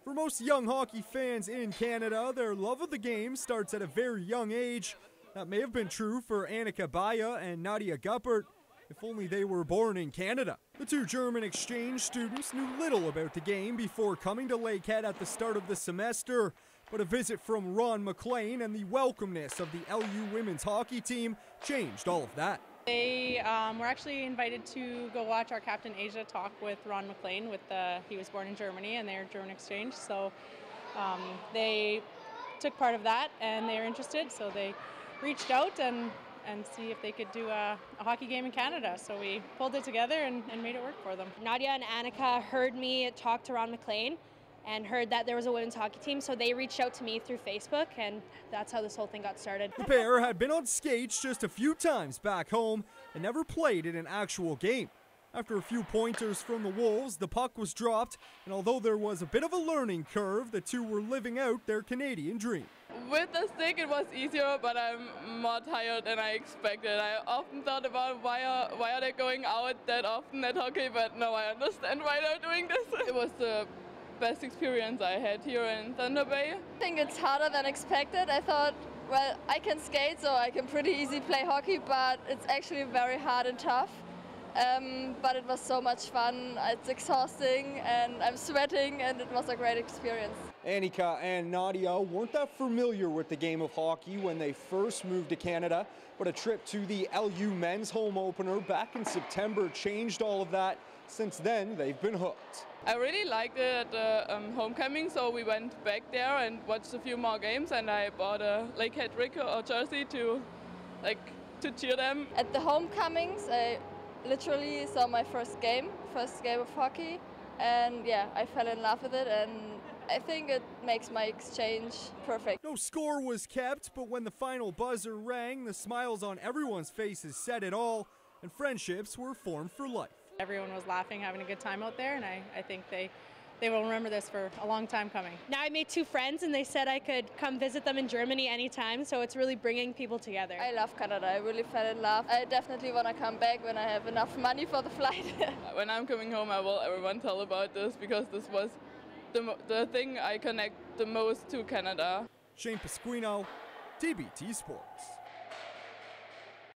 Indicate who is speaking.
Speaker 1: For most young hockey fans in Canada, their love of the game starts at a very young age. That may have been true for Annika Baya and Nadia Guppert, if only they were born in Canada. The two German exchange students knew little about the game before coming to Lakehead at the start of the semester, but a visit from Ron McLean and the welcomeness of the LU women's hockey team changed all of that.
Speaker 2: They were actually invited to go watch our captain Asia talk with Ron McLean. He was born in Germany and they're German exchange, so they took part of that and they were interested, so they reached out and see if they could do a hockey game in Canada. So we pulled it together and made it work for them.
Speaker 3: Nadia and Annika heard me talk to Ron McLean and heard that there was a women's hockey team, so they reached out to me through Facebook, and that's how this whole thing got started.
Speaker 1: The pair had been on skates just a few times back home and never played in an actual game. After a few pointers from the Wolves, the puck was dropped, and although there was a bit of a learning curve, the two were living out their Canadian dream.
Speaker 4: With the stick it was easier, but I'm more tired than I expected. I often thought about why are they going out that often at hockey, but now I understand why they're doing this. It was the best experience I had here in Thunder Bay.
Speaker 5: I think it's harder than expected. I thought, well, I can skate, so I can pretty easy play hockey, but it's actually very hard and tough. But it was so much fun. It's exhausting and I'm sweating, and it was a great experience.
Speaker 1: Annika and Nadia weren't that familiar with the game of hockey when they first moved to Canada, but a trip to the LU men's home opener back in September changed all of that. Since then, they've been hooked.
Speaker 4: I really liked it at the homecoming, so we went back there and watched a few more games, and I bought a Lakehead jersey to cheer them.
Speaker 5: At the homecomings, I literally saw my first game of hockey, and yeah, I fell in love with it, and I think it makes my exchange perfect.
Speaker 1: No score was kept, but when the final buzzer rang, the smiles on everyone's faces said it all, and friendships were formed for life.
Speaker 2: Everyone was laughing, having a good time out there, and I think they will remember this for a long time coming.
Speaker 3: Now I made two friends and they said I could come visit them in Germany anytime, so it's really bringing people together.
Speaker 5: I love Canada. I really fell in love. I definitely want to come back when I have enough money for the flight.
Speaker 4: When I'm coming home, I will everyone tell about this, because this was the thing I connect the most to Canada.
Speaker 1: Shane Pasquino, TBT Sports.